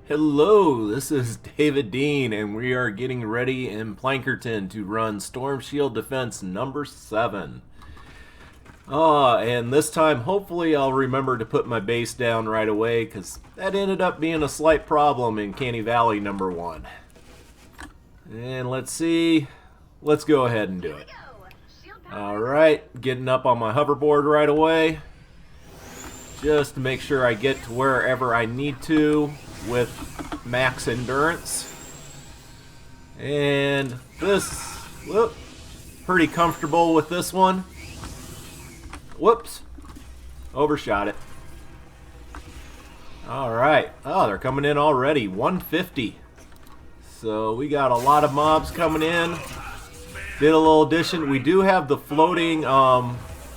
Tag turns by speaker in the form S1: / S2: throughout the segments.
S1: Hello, this is David Dean, and we are getting ready in Plankerton to run Storm Shield Defense number 7. And this time, hopefully, I'll remember to put my base down right away, because that ended up being a slight problem in Canny Valley number 1. And let's see, let's go ahead and do it. Alright, getting up on my hoverboard right away, just to make sure I get to wherever I need to with max endurance. And this, pretty comfortable with this one. Whoops, overshot it. Alright, oh, they're coming in already, 150. So we got a lot of mobs coming in. Did a little addition. We do have the floating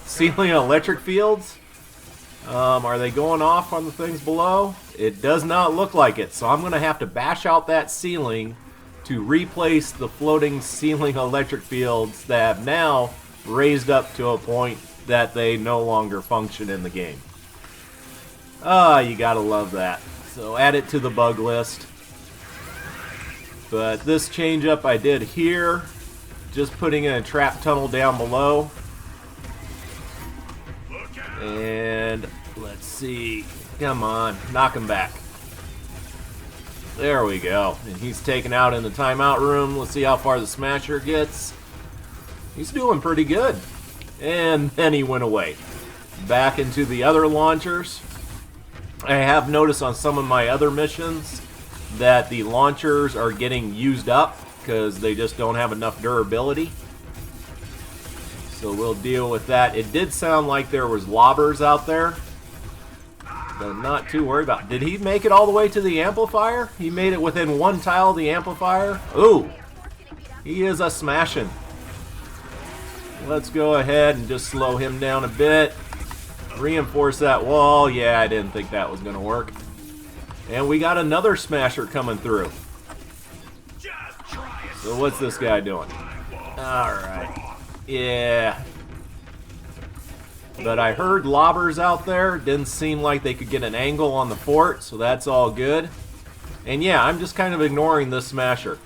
S1: ceiling electric fields. Are they going off on the things below? It does not look like it, so I'm going to have to bash out that ceiling to replace the floating ceiling electric fields that have now raised up to a point that they no longer function in the game. You gotta love that. So add it to the bug list. But this change up I did here, just putting in a trap tunnel down below. And let's see, come on, knock him back. There we go. And he's taken out in the timeout room. Let's see how far the smasher gets. He's doing pretty good. And then he went away. Back into the other launchers. I have noticed on some of my other missions that the launchers are getting used up because they just don't have enough durability. So we'll deal with that. It did sound like there was lobbers out there, but not too worried about it. Did he make it all the way to the amplifier? He made it within one tile of the amplifier. Ooh, he is a smashing. Let's go ahead and just slow him down a bit. Reinforce that wall. Yeah, I didn't think that was going to work. And we got another smasher coming through. So what's this guy doing? Alright. Yeah. But I heard lobbers out there. Didn't seem like they could get an angle on the fort, so that's all good. And yeah, I'm just kind of ignoring this smasher.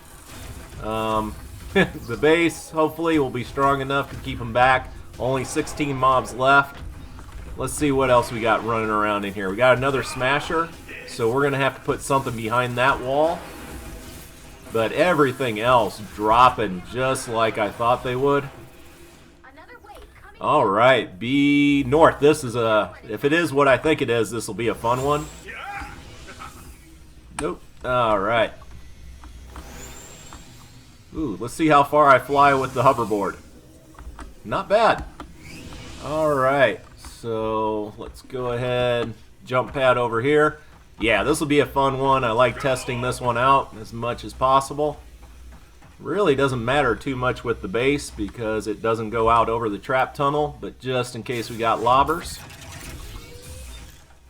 S1: The base, hopefully, will be strong enough to keep them back. Only 16 mobs left. Let's see what else we got running around in here. We got another smasher, so we're going to have to put something behind that wall. But everything else dropping just like I thought they would. Alright, B North. This is a, if it is what I think it is, this will be a fun one. Nope. Alright. Ooh, let's see how far I fly with the hoverboard. Not bad. Alright, so let's go ahead, jump pad over here. Yeah, this will be a fun one. I like testing this one out as much as possible. Really doesn't matter too much with the base because it doesn't go out over the trap tunnel, but just in case we got lobbers.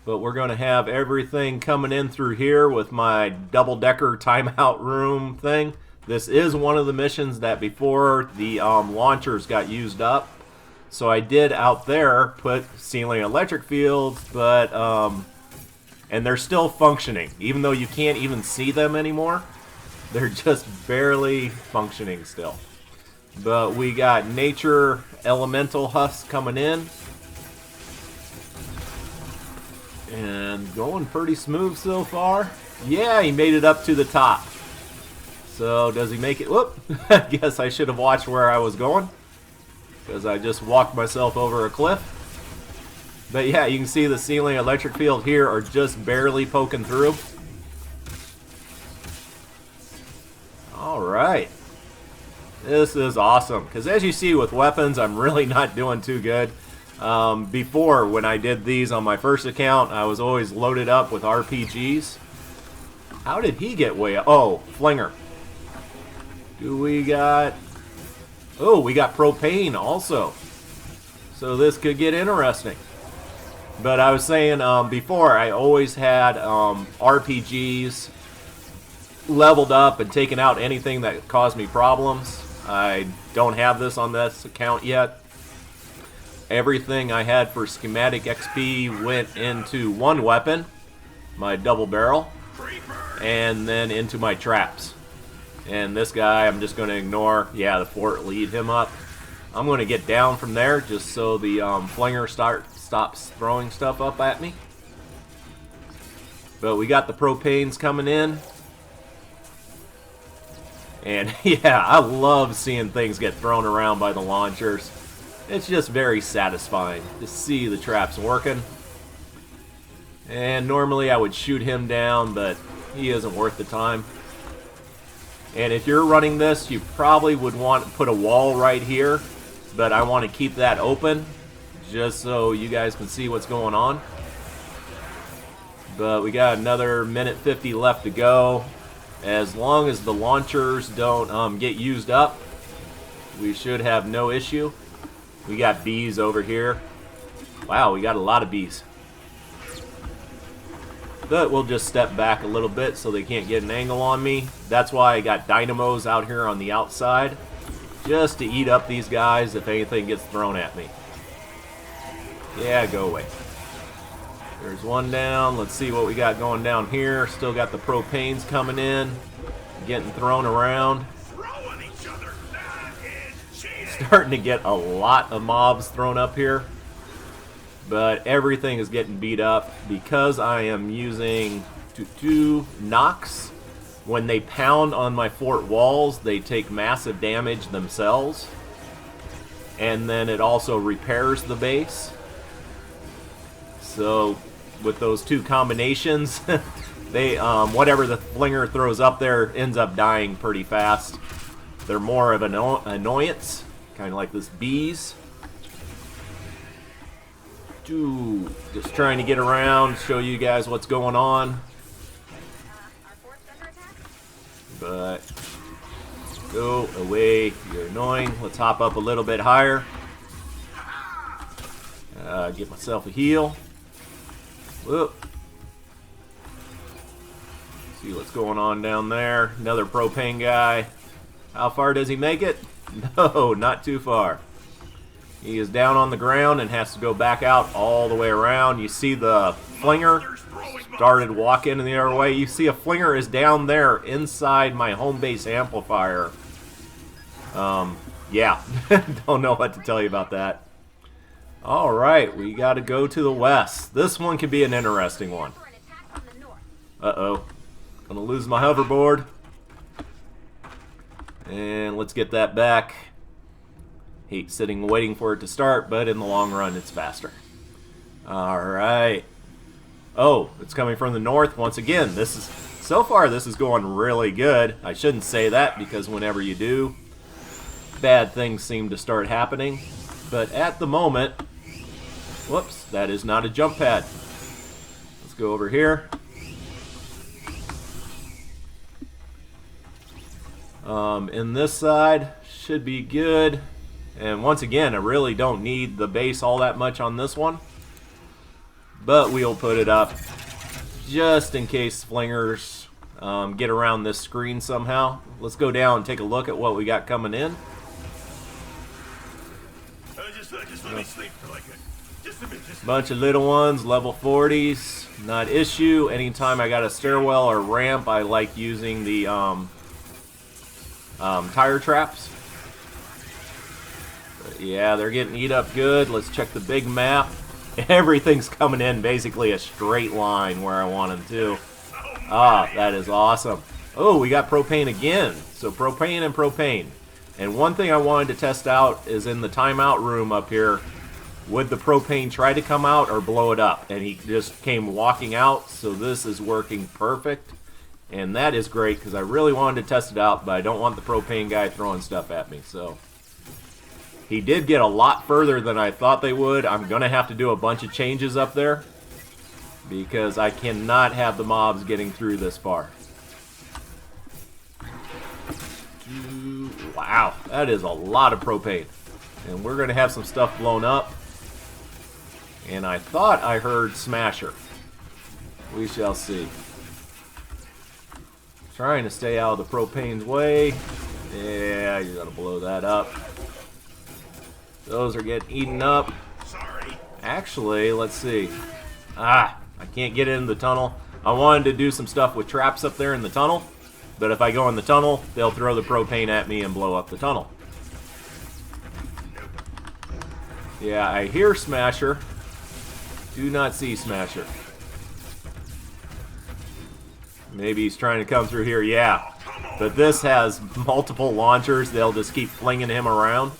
S1: But we're going to have everything coming in through here with my double-decker timeout room thing. This is one of the missions that before the launchers got used up. So I did out there put ceiling electric fields, but and they're still functioning, even though you can't even see them anymore. They're just barely functioning still. But we got nature elemental husks coming in. And going pretty smooth so far. Yeah, he made it up to the top. So does he make it? Whoop! I guess I should have watched where I was going, because I just walked myself over a cliff. But yeah, you can see the ceiling electric field here are just barely poking through. Alright. This is awesome, because as you see with weapons, I'm really not doing too good. Before, when I did these on my first account, I was always loaded up with RPGs. How did he get way up? Oh, Flinger. Do we got... Oh, we got propane also. So this could get interesting. But I was saying before, I always had RPGs leveled up and taken out anything that caused me problems. I don't have this on this account yet. Everything I had for schematic XP went into one weapon, my double barrel. and then into my traps. And this guy I'm just going to ignore. Yeah, the fort lead him up. I'm going to get down from there just so the flinger stops throwing stuff up at me. But we got the propanes coming in. And yeah, I love seeing things get thrown around by the launchers. It's just very satisfying to see the traps working. And normally I would shoot him down, but he isn't worth the time. And if you're running this, you probably would want to put a wall right here. But I want to keep that open just so you guys can see what's going on. But we got another minute 50 left to go. As long as the launchers don't get used up, we should have no issue. We got bees over here. Wow, we got a lot of bees. But we'll just step back a little bit so they can't get an angle on me. That's why I got dynamos out here on the outside, just to eat up these guys if anything gets thrown at me. Yeah, go away. There's one down. Let's see what we got going down here. Still got the propanes coming in, getting thrown around. Starting to get a lot of mobs thrown up here. But everything is getting beat up because I am using knocks. When they pound on my fort walls, they take massive damage themselves. And then it also repairs the base. So with those two combinations, they whatever the flinger throws up there ends up dying pretty fast. They're more of an annoyance, kind of like this bees. Just trying to get around, show you guys what's going on. But go away, you're annoying. Let's hop up a little bit higher. Get myself a heal. Whoop. See what's going on down there. Another propane guy. How far does he make it? No, not too far. He is down on the ground and has to go back out all the way around. You see the flinger started walking the other way. You see a flinger is down there inside my home base amplifier. Yeah, don't know what to tell you about that. Alright, we got to go to the west. This one could be an interesting one. Uh-oh. Gonna lose my hoverboard. And let's get that back. Hate sitting waiting for it to start, but in the long run it's faster. Alright. Oh, it's coming from the north once again. So far this is going really good. I shouldn't say that because whenever you do, bad things seem to start happening. But at the moment, whoops, that is not a jump pad. Let's go over here. In this side should be good. And once again, I really don't need the base all that much on this one. But we'll put it up just in case flingers get around this screen somehow. Let's go down and take a look at what we got coming in.
S2: Just let me sleep for like just a minute.
S1: Bunch of little ones, level 40s, not issue. Anytime I got a stairwell or ramp, I like using the tire traps. But yeah, they're getting eat up good. Let's check the big map. Everything's coming in basically a straight line where I want them to. Ah, that is awesome. Oh, we got propane again. So propane and propane. And one thing I wanted to test out is in the timeout room up here, would the propane try to come out or blow it up? And he just came walking out, so this is working perfect. And that is great because I really wanted to test it out, but I don't want the propane guy throwing stuff at me. So he did get a lot further than I thought they would. I'm going to have to do a bunch of changes up there because I cannot have the mobs getting through this far. Wow, that is a lot of propane. And we're going to have some stuff blown up. And I thought I heard Smasher. We shall see. Trying to stay out of the propane's way. Yeah, you gotta blow that up. Those are getting eaten up. Actually, let's see. Ah, I can't get into the tunnel. I wanted to do some stuff with traps up there in the tunnel, but if I go in the tunnel, they'll throw the propane at me and blow up the tunnel. Yeah, I hear Smasher. Do not see Smasher. Maybe he's trying to come through here. Yeah, but this has multiple launchers. They'll just keep flinging him around.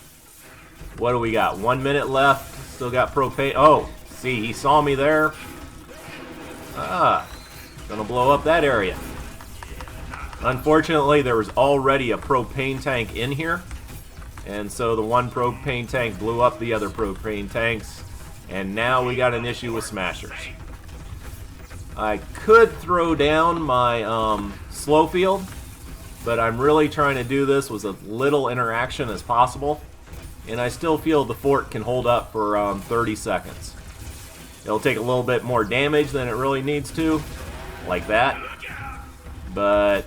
S1: What do we got? 1 minute left. Still got propane. Oh, see, he saw me there. Gonna blow up that area. Unfortunately, there was already a propane tank in here. And so the one propane tank blew up the other propane tanks. And now we got an issue with smashers. I could throw down my slow field, but I'm really trying to do this with as little interaction as possible. And I still feel the fort can hold up for 30 seconds. It'll take a little bit more damage than it really needs to, like that. But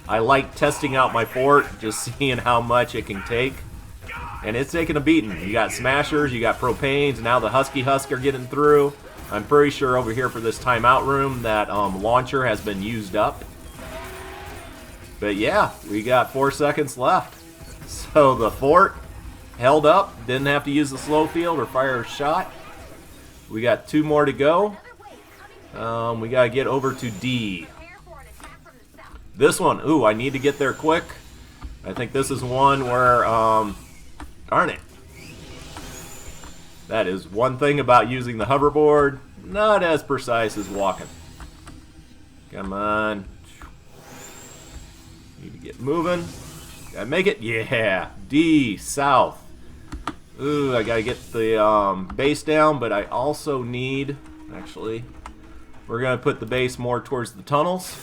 S1: I like testing out my fort, just seeing how much it can take. And it's taking a beating. You got smashers, you got propanes, now the Husky Husk are getting through. I'm pretty sure over here for this timeout room that launcher has been used up. But yeah, we got 4 seconds left. So the fort held up, didn't have to use the slow field or fire a shot. We got 2 more to go. We gotta get over to D. This one, ooh, I need to get there quick. I think this is one where, darn it. That is one thing about using the hoverboard, not as precise as walking. Come on. Need to get moving. Gotta make it, yeah. D, south. Ooh, I gotta get the base down, but I also need, actually, we're gonna put the base more towards the tunnels.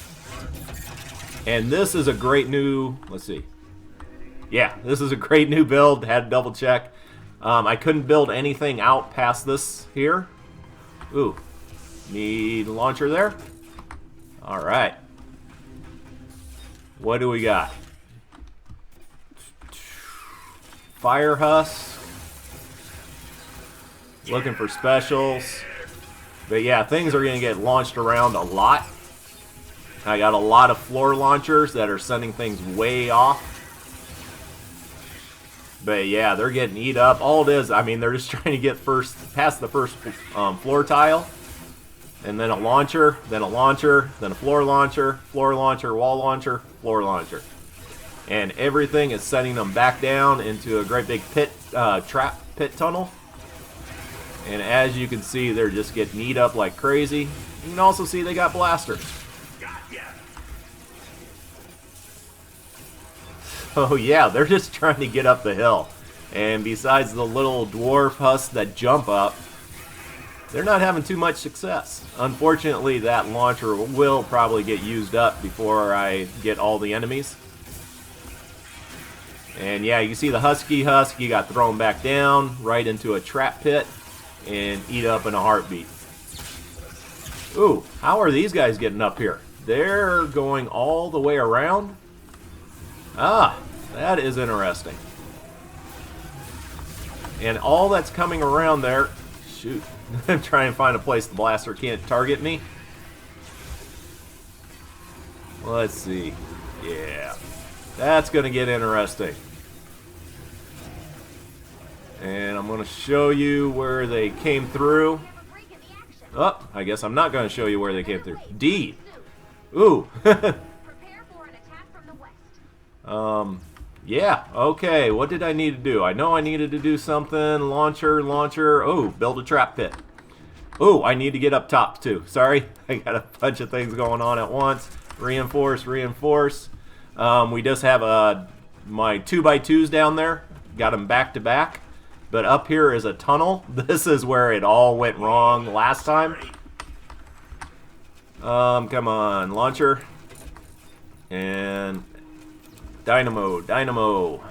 S1: And this is a great new, let's see. Yeah, this is a great new build, had to double check. I couldn't build anything out past this here. Ooh, need a launcher there. All right. What do we got? Fire Husk. Looking for specials. But yeah, things are going to get launched around a lot. I got a lot of floor launchers that are sending things way off. But yeah, they're getting eat up. All it is, I mean, they're just trying to get past the first floor tile. And then a launcher, then a launcher, then a floor launcher, wall launcher, floor launcher. And everything is sending them back down into a great big pit, trap pit tunnel. And as you can see, they're just getting eat up like crazy. You can also see they got blasters. Oh yeah, they're just trying to get up the hill. And besides the little dwarf husks that jump up, they're not having too much success. Unfortunately, that launcher will probably get used up before I get all the enemies. And yeah, you see the Husky Husk, you got thrown back down right into a trap pit and eat up in a heartbeat. Ooh, how are these guys getting up here? They're going all the way around? Ah, that is interesting. And all that's coming around there... Shoot. I'm trying to find a place the blaster can't target me. Let's see. Yeah. That's going to get interesting. And I'm going to show you where they came through. Oh, I guess I'm not going to show you where they came through. D. Ooh. Yeah, okay, what did I need to do? I know I needed to do something. Launcher. Oh, build a trap pit. Oh, I need to get up top too. Sorry, I got a bunch of things going on at once. Reinforce. We just have my 2x2s down there. Got them back to back. But up here is a tunnel. This is where it all went wrong last time. Come on, launcher. And dynamo.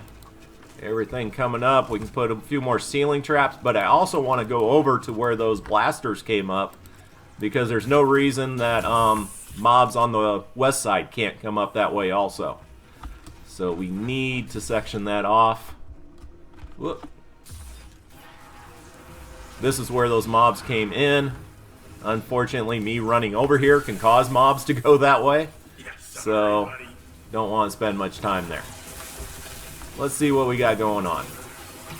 S1: Everything coming up. We can put a few more ceiling traps, but I also want to go over to where those blasters came up, because there's no reason that mobs on the west side can't come up that way also. So we need to section that off. Whoop. This is where those mobs came in. Unfortunately, me running over here can cause mobs to go that way.
S2: Yes,
S1: So,
S2: buddy.
S1: don't want to spend much time there. Let's see what we got going on.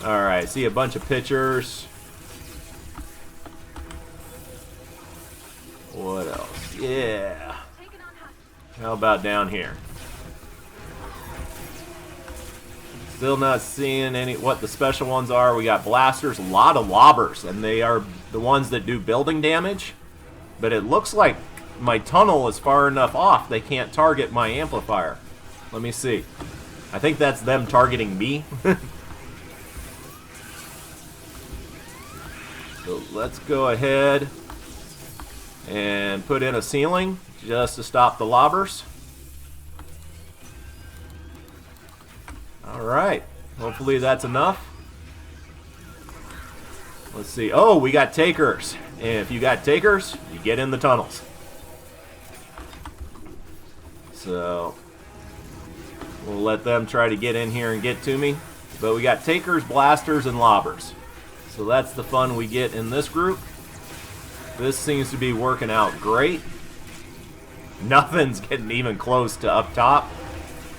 S1: Alright, see a bunch of pictures. What else? Yeah. How about down here? Still not seeing any what the special ones are. We got blasters, a lot of lobbers, and they are the ones that do building damage. But it looks like my tunnel is far enough off they can't target my amplifier. Let me see. I think that's them targeting me. So let's go ahead and put in a ceiling just to stop the lobbers. Alright, hopefully that's enough. Let's see. Oh, we got takers. And if you got takers, you get in the tunnels. So, we'll let them try to get in here and get to me. But we got takers, blasters, and lobbers. So that's the fun we get in this group. This seems to be working out great. Nothing's getting even close to up top.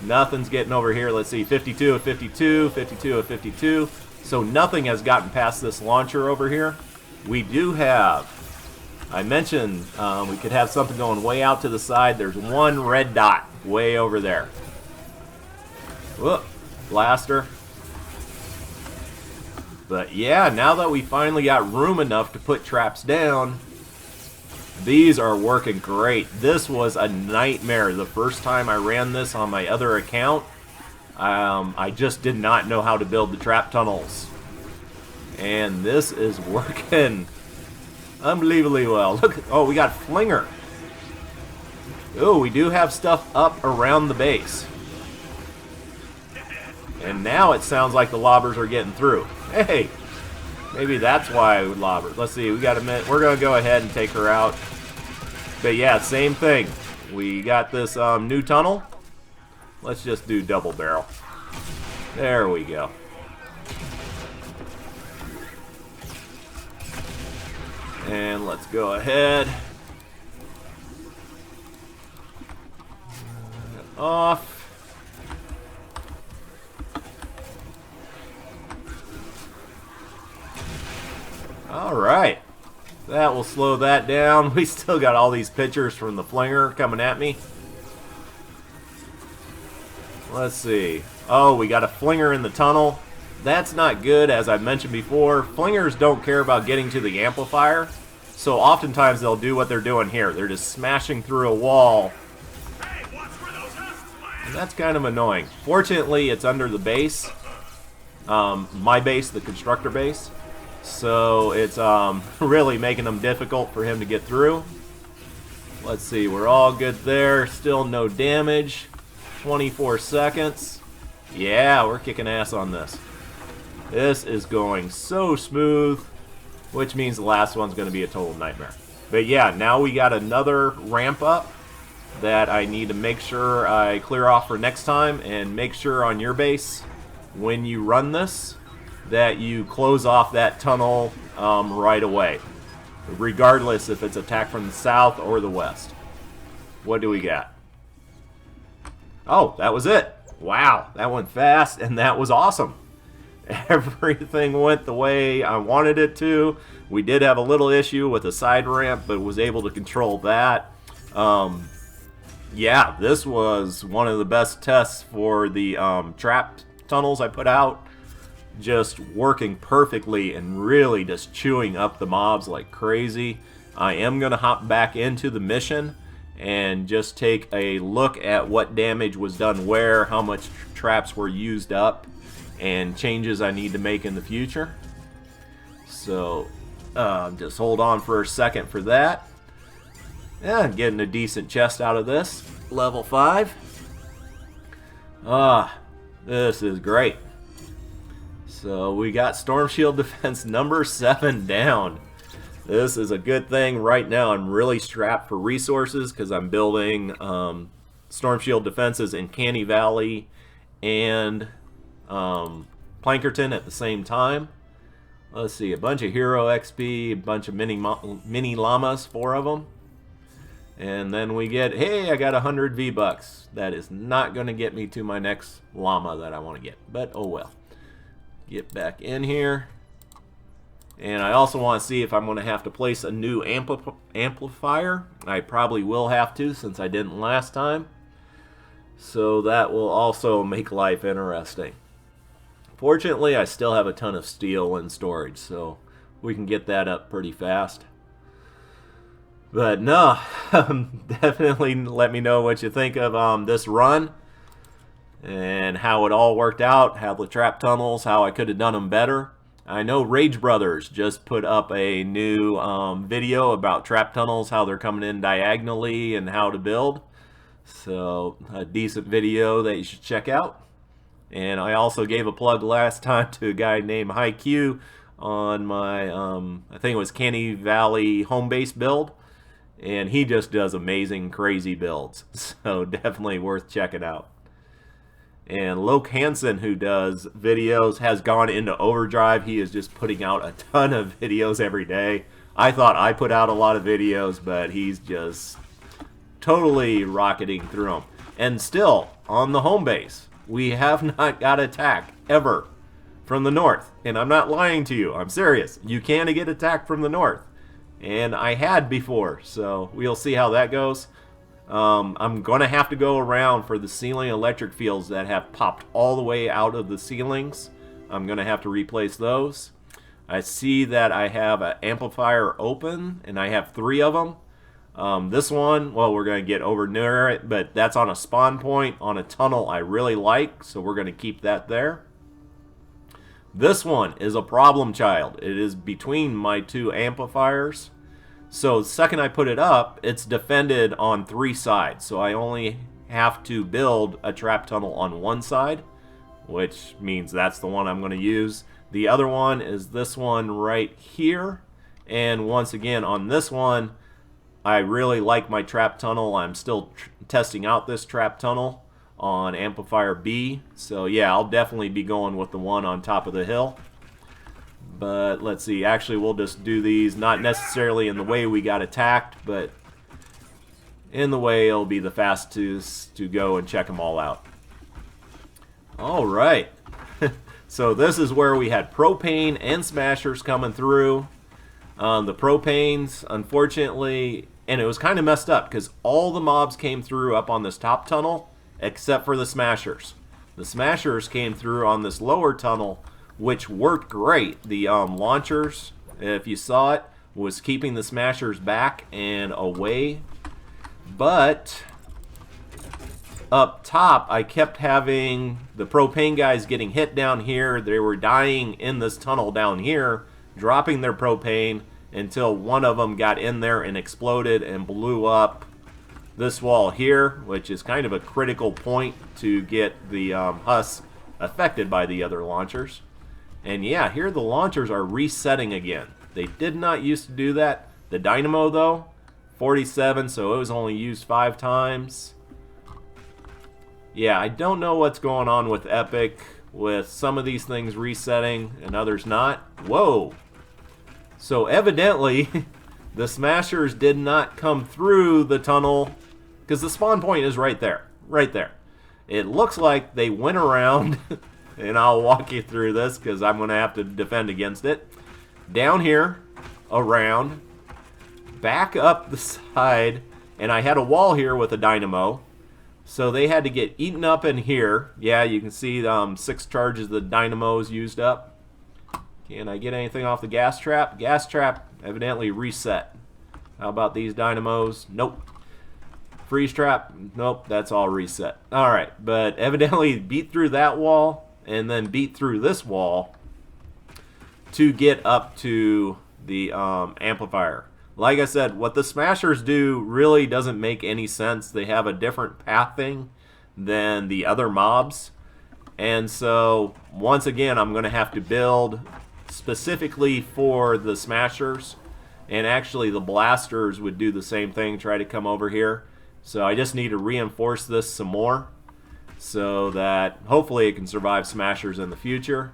S1: Nothing's getting over here. Let's see, 52 of 52, 52 of 52. So nothing has gotten past this launcher over here. We do have, I mentioned we could have something going way out to the side. There's one red dot way over there. Whoop, blaster. But yeah, now that we finally got room enough to put traps down, these are working great. This was a nightmare the first time I ran this on my other account. I just did not know how to build the trap tunnels. And this is working unbelievably well. Look, oh, we got Flinger. Oh, we do have stuff up around the base. And now it sounds like the lobbers are getting through. Hey, maybe that's why we lobbered. Let's see, we got a minute. We're going to go ahead and take her out. But yeah, same thing. We got this new tunnel. Let's just do double barrel. There we go. And let's go ahead. Off. Alright. That will slow that down. We still got all these pictures from the Flinger coming at me. Let's see. Oh, we got a Flinger in the tunnel. That's not good, as I mentioned before. Flingers don't care about getting to the amplifier. So oftentimes they'll do what they're doing here. They're just smashing through a wall.
S2: Hey, watch for those husks,
S1: And that's kind of annoying. Fortunately, it's under the base. My base, the constructor base. So it's really making them difficult for him to get through. Let's see, we're all good there. Still no damage. 24 seconds. Yeah, we're kicking ass on this. This is going so smooth, which means the last one's going to be a total nightmare. But yeah, now we got another ramp up that I need to make sure I clear off for next time, and make sure on your base, when you run this, that you close off that tunnel right away, regardless if it's attacked from the south or the west. What do we got? Oh, that was it. Wow, that went fast, and that was awesome. Everything went the way I wanted it to. We did have a little issue with a side ramp, but was able to control that. Yeah, this was one of the best tests for the trap tunnels I put out. Just working perfectly and really just chewing up the mobs like crazy. I am going to hop back into the mission and just take a look at what damage was done where, how much traps were used up, and changes I need to make in the future. So just hold on for a second for that. Yeah, getting a decent chest out of this. Level 5. This is great. So we got Storm Shield Defense number 7 down. This is a good thing. Right now I'm really strapped for resources because I'm building Storm Shield Defenses in Canny Valley and Plankerton at the same time. Let's see, a bunch of hero XP, a bunch of mini llamas, 4 of them. And then we get, hey, I got 100 V-Bucks. That is not going to get me to my next llama that I want to get, but oh well. Get back in here. And I also want to see if I'm going to have to place a new amplifier. I probably will have to, since I didn't last time. So that will also make life interesting. Fortunately, I still have a ton of steel in storage, so we can get that up pretty fast. But no, definitely let me know what you think of this run and how it all worked out, how the trap tunnels, how I could have done them better. I know Rage Brothers just put up a new video about trap tunnels, how they're coming in diagonally and how to build. So a decent video that you should check out. And I also gave a plug last time to a guy named HiQ on my, I think it was Canny Valley home base build. And he just does amazing, crazy builds. So definitely worth checking out. And Loke Hansen, who does videos, has gone into overdrive. He is just putting out a ton of videos every day. I thought I put out a lot of videos, but he's just totally rocketing through them. And still, on the home base, we have not got attacked ever from the north. And I'm not lying to you. I'm serious. You can get attacked from the north. And I had before, so we'll see how that goes. I'm going to have to go around for the ceiling electric fields that have popped all the way out of the ceilings. I'm going to have to replace those. I see that I have an amplifier open, and I have 3 of them. This one, well, we're going to get over near it, but that's on a spawn point on a tunnel I really like, so we're going to keep that there. This one is a problem child. It is between my 2 amplifiers. So the second I put it up, it's defended on 3 sides. So I only have to build a trap tunnel on one side, which means that's the one I'm going to use. The other one is this one right here. And once again, on this one, I really like my trap tunnel. I'm still testing out this trap tunnel on amplifier B. So yeah, I'll definitely be going with the one on top of the hill. But let's see, actually we'll just do these not necessarily in the way we got attacked, but in the way it'll be the fastest to go and check them all out. Alright, so this is where we had propane and smashers coming through. The propanes, unfortunately, and it was kind of messed up because all the mobs came through up on this top tunnel except for the smashers. The smashers came through on this lower tunnel, which worked great. The launchers, if you saw it, was keeping the smashers back and away. But up top, I kept having the propane guys getting hit down here. They were dying in this tunnel down here, dropping their propane until one of them got in there and exploded and blew up this wall here, which is kind of a critical point to get the husk affected by the other launchers. And yeah, here the launchers are resetting again. They did not used to do that. The dynamo though, 47, so it was only used 5 times. Yeah, I don't know what's going on with Epic, with some of these things resetting and others not. Whoa! So evidently, the smashers did not come through the tunnel, because the spawn point is right there. Right there. It looks like they went around, and I'll walk you through this, because I'm going to have to defend against it. Down here, around, back up the side, and I had a wall here with a dynamo. So they had to get eaten up in here. Yeah, you can see 6 charges of the dynamos used up. Can I get anything off the gas trap? Gas trap evidently reset. How about these dynamos? Nope. Freeze trap? Nope, that's all reset. Alright, but evidently beat through that wall and then beat through this wall to get up to the amplifier. Like I said, what the smashers do really doesn't make any sense. They have a different pathing than the other mobs. And so, once again, I'm going to have to build specifically for the smashers. And actually, the blasters would do the same thing, try to come over here. So I just need to reinforce this some more so that hopefully it can survive smashers in the future.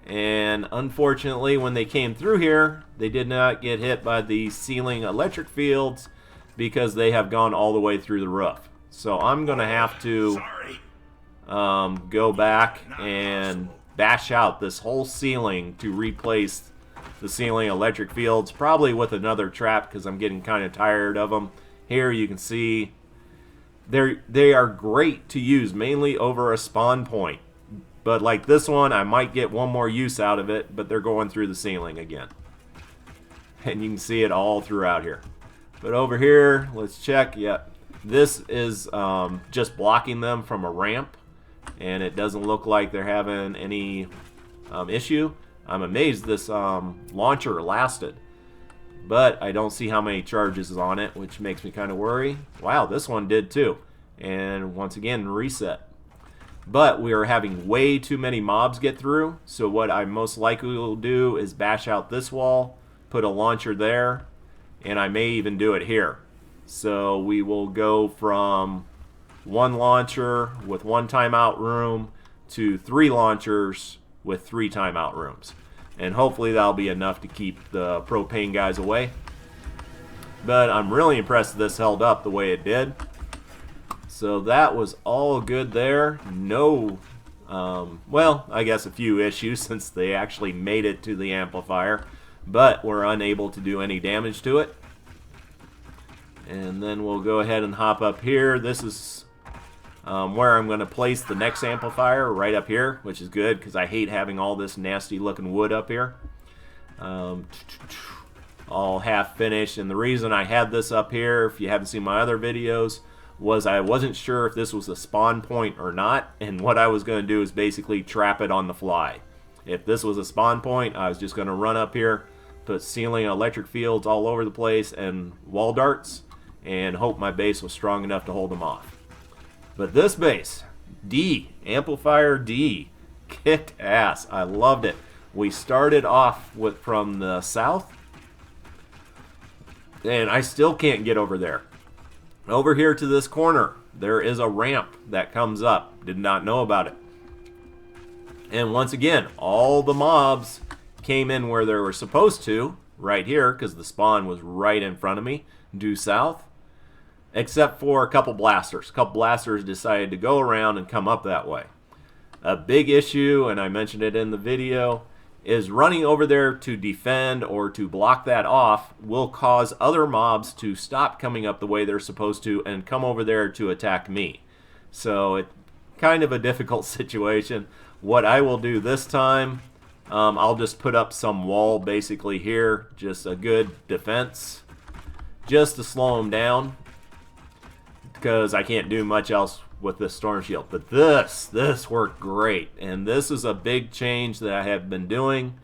S1: And unfortunately, when they came through here, they did not get hit by the ceiling electric fields because they have gone all the way through the roof. So I'm going to have to go back and bash out this whole ceiling to replace the ceiling electric fields, probably with another trap because I'm getting kind of tired of them. Here you can see they are great to use mainly over a spawn point. But like this one, I might get one more use out of it, but they're going through the ceiling again. And you can see it all throughout here. But over here, let's check. Yep, this is just blocking them from a ramp. And it doesn't look like they're having any issue. I'm amazed this launcher lasted. But I don't see how many charges is on it, which makes me kind of worry. Wow, this one did too. And once again, reset. But we are having way too many mobs get through, so what I most likely will do is bash out this wall, put a launcher there, and I may even do it here. So we will go from one launcher with one timeout room to 3 launchers with 3 timeout rooms. And hopefully that'll be enough to keep the propane guys away. But I'm really impressed this held up the way it did. So that was all good there. No, well, I guess a few issues since they actually made it to the amplifier, but we're unable to do any damage to it. And then we'll go ahead and hop up here. This is where I'm going to place the next amplifier, right up here, which is good because I hate having all this nasty looking wood up here. All half finished, and the reason I had this up here, if you haven't seen my other videos, was I wasn't sure if this was a spawn point or not, and what I was going to do is basically trap it on the fly. If this was a spawn point, I was just going to run up here, put ceiling electric fields all over the place and wall darts, and hope my base was strong enough to hold them off. But this base, D, Amplifier D, kicked ass. I loved it. We started off from the south, and I still can't get over there. Over here to this corner, there is a ramp that comes up. Did not know about it. And once again, all the mobs came in where they were supposed to, right here, because the spawn was right in front of me, due south, except for a couple blasters. A couple blasters decided to go around and come up that way. A big issue, and I mentioned it in the video, is running over there to defend or to block that off will cause other mobs to stop coming up the way they're supposed to and come over there to attack me. So it's kind of a difficult situation. What I will do this time, I'll just put up some wall basically here, just a good defense, just to slow them down, because I can't do much else with this storm shield. But this worked great, and this is a big change that I have been doing,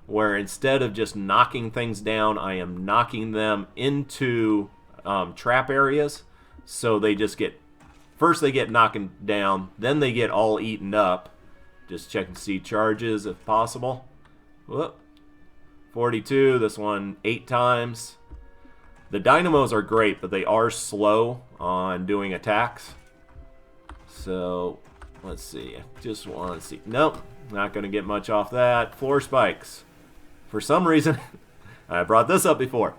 S1: where instead of just knocking things down, I am knocking them into trap areas. So they just get, first they get knocked down, then they get all eaten up. Just check and see charges if possible. Whoop. 42, this one 8 times. The dynamos are great, but they are slow on doing attacks. So, let's see. I just want to see. Nope, not going to get much off that. Floor spikes. For some reason, I brought this up before.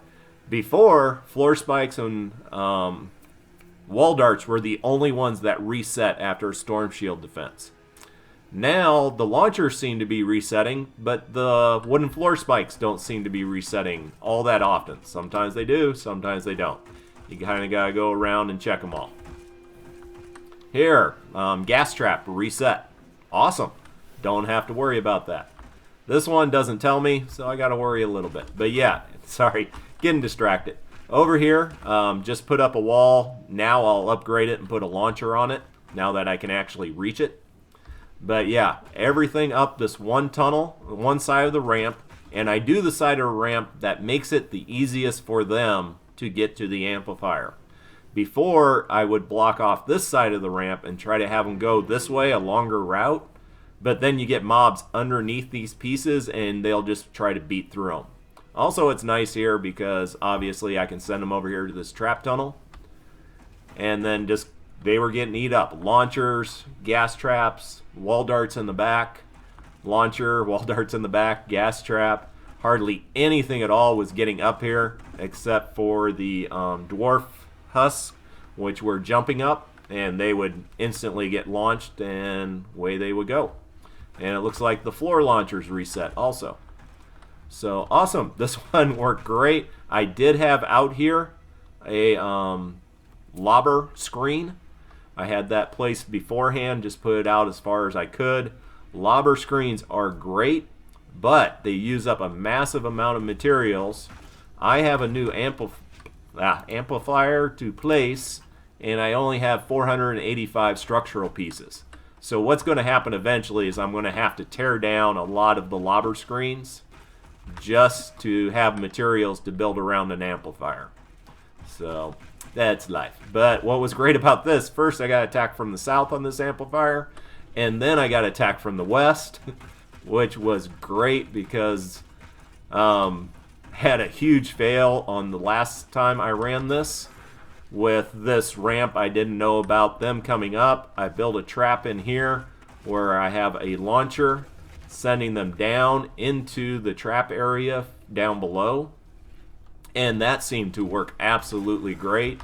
S1: Before, floor spikes and wall darts were the only ones that reset after a storm shield defense. Now, the launchers seem to be resetting, but the wooden floor spikes don't seem to be resetting all that often. Sometimes they do, sometimes they don't. You kind of got to go around and check them all. Here, gas trap reset. Awesome. Don't have to worry about that. This one doesn't tell me, so I got to worry a little bit. But yeah, sorry, getting distracted. Over here, just put up a wall. Now I'll upgrade it and put a launcher on it, now that I can actually reach it. But yeah, everything up this one tunnel, one side of the ramp, and I do the side of the ramp that makes it the easiest for them to get to the amplifier. Before, I would block off this side of the ramp and try to have them go this way, a longer route, but then you get mobs underneath these pieces and they'll just try to beat through them. Also, it's nice here because obviously I can send them over here to this trap tunnel, and then just they were getting eat up. Launchers, gas traps, wall darts in the back. launcher, wall darts in the back, gas trap. Hardly anything at all was getting up here except for the dwarf husks, which were jumping up, and they would instantly get launched, and away they would go. And it looks like the floor launchers reset also. So awesome. This one worked great. I did have out here a lobber screen. I had that placed beforehand, just put it out as far as I could. Lobber screens are great, but they use up a massive amount of materials. I have a new amplifier to place, and I only have 485 structural pieces. So what's going to happen eventually is I'm going to have to tear down a lot of the lobber screens just to have materials to build around an amplifier. So that's life. But what was great about this, first I got attacked from the south on this amplifier, and then I got attacked from the west, which was great because had a huge fail on the last time I ran this. With this ramp, I didn't know about them coming up. I built a trap in here where I have a launcher sending them down into the trap area down below, and that seemed to work absolutely great.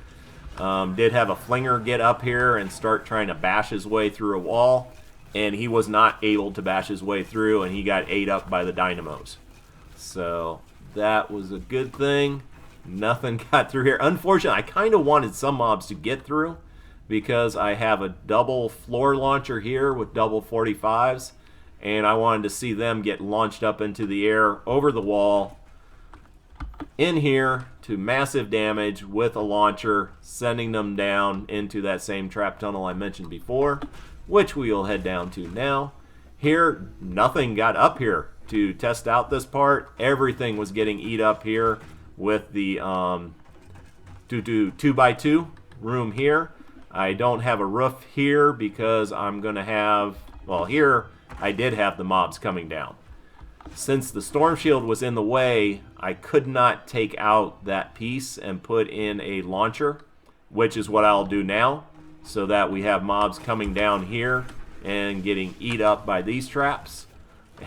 S1: Did have a flinger get up here and start trying to bash his way through a wall, and he was not able to bash his way through, and he got ate up by the dynamos. So that was a good thing. Nothing got through here. Unfortunately, I kind of wanted some mobs to get through because I have a double floor launcher here with double 45s, and I wanted to see them get launched up into the air over the wall in here to massive damage with a launcher, sending them down into that same trap tunnel I mentioned before, which we will head down to now. Here, nothing got up here to test out this part. Everything was getting eat up here with the 2x2 room here. I don't have a roof here because I'm going to have, well, here I did have the mobs coming down. Since the storm shield was in the way, I could not take out that piece and put in a launcher, which is what I'll do now, so that we have mobs coming down here and getting eat up by these traps.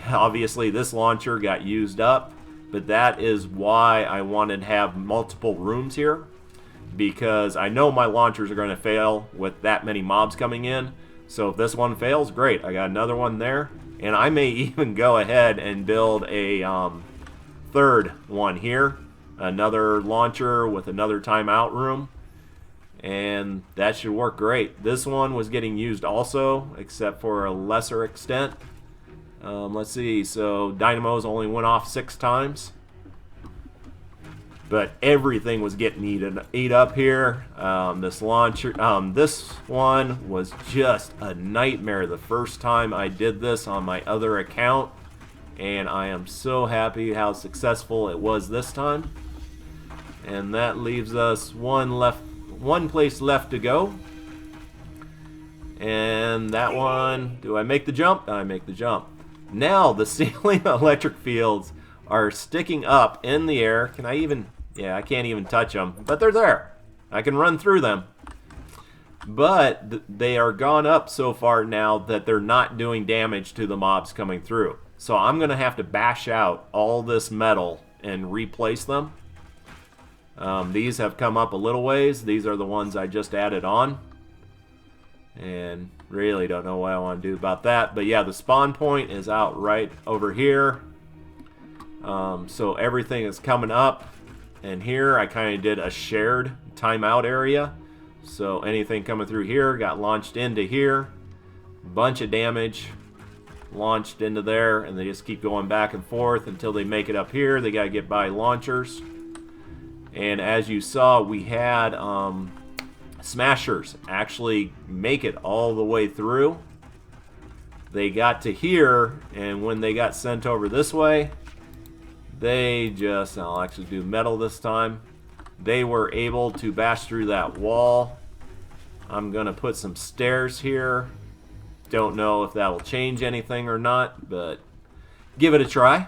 S1: Obviously this launcher got used up, but that is why I wanted to have multiple rooms here, because I know my launchers are going to fail with that many mobs coming in. So if this one fails, great, I got another one there, and I may even go ahead and build a third one here, another launcher with another timeout room, and that should work great. This one was getting used also, except for a lesser extent. Let's see, so dynamos only went off 6 times, but everything was getting eat up here. This launcher, this one was just a nightmare the first time I did this on my other account, and I am so happy how successful it was this time. And that leaves us one place left to go, and that one, do I make the jump? I make the jump. Now the ceiling electric fields are sticking up in the air. Can I even, yeah, I can't even touch them, but they're there. I can run through them. But they are gone up so far now that they're not doing damage to the mobs coming through. So I'm going to have to bash out all this metal and replace them. These have come up a little ways. These are the ones I just added on. And really don't know what I want to do about that. But yeah, the spawn point is out right over here. So everything is coming up. And here I kind of did a shared timeout area. So anything coming through here got launched into here. Bunch of damage launched into there. And they just keep going back and forth until they make it up here. They got to get by launchers. And as you saw, we had smashers actually make it all the way through. They got to here, and when they got sent over this way, they just, I'll actually do metal this time, they were able to bash through that wall. I'm gonna put some stairs here. Don't know if that will change anything or not, but give it a try.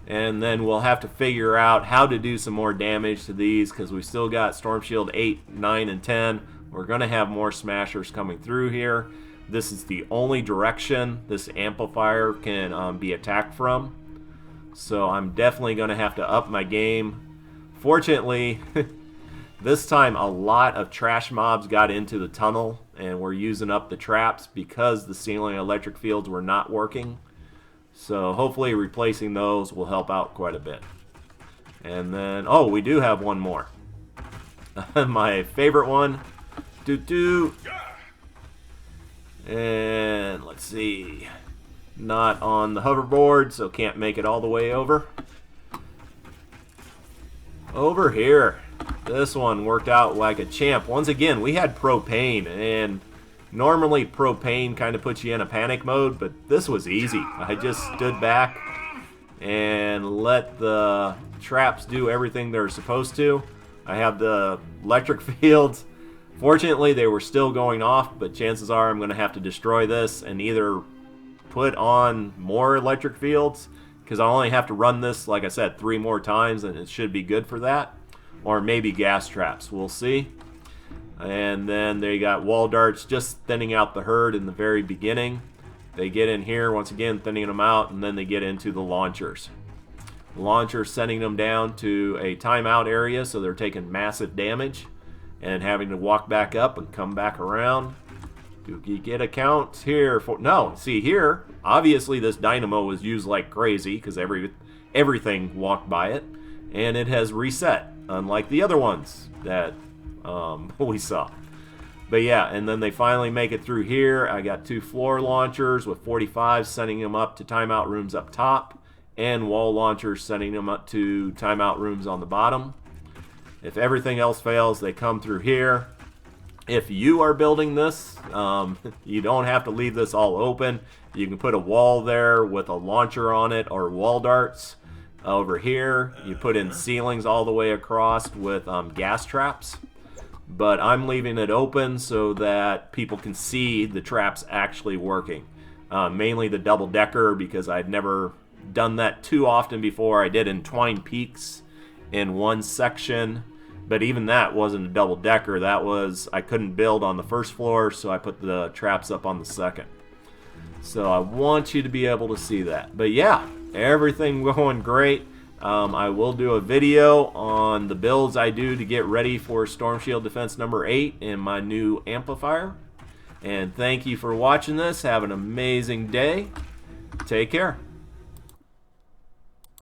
S1: And then we'll have to figure out how to do some more damage to these, because we still got Storm Shield 8, 9, and 10. We're going to have more smashers coming through here. This is the only direction this amplifier can be attacked from. So I'm definitely going to have to up my game. Fortunately, this time a lot of trash mobs got into the tunnel and we're using up the traps because the ceiling electric fields were not working. So hopefully replacing those will help out quite a bit. And then, oh, we do have one more. My favorite one. And let's see. Not on the hoverboard, so can't make it all the way over. Over here. This one worked out like a champ. Once again, we had propane, and normally propane kind of puts you in a panic mode, but this was easy. I just stood back and let the traps do everything they're supposed to. I have the electric fields. Fortunately, they were still going off, but chances are I'm going to have to destroy this and either put on more electric fields, because I only have to run this, like I said, 3 more times, and it should be good for that. Or maybe gas traps. We'll see. And then they got wall darts just thinning out the herd in the very beginning. They get in here, once again, thinning them out, and then they get into the launchers. The launchers sending them down to a timeout area, so they're taking massive damage and having to walk back up and come back around. Do you get a count here? No, see here, obviously this dynamo was used like crazy because everything walked by it, and it has reset, unlike the other ones that we saw. But yeah, and then they finally make it through here. I got 2 floor launchers with 45 sending them up to timeout rooms up top, and wall launchers sending them up to timeout rooms on the bottom. If everything else fails, they come through here. If you are building this, you don't have to leave this all open. You can put a wall there with a launcher on it or wall darts. Over here, you put in ceilings all the way across with gas traps. But I'm leaving it open so that people can see the traps actually working. Mainly the double-decker, because I'd never done that too often before. I did entwined peaks in one section, but even that wasn't a double-decker. That was, I couldn't build on the first floor, so I put the traps up on the second. So I want you to be able to see that. But yeah, everything going great. I will do a video on the builds I do to get ready for Storm Shield Defense number 8 in my new amplifier. And thank you for watching this. Have an amazing day. Take care.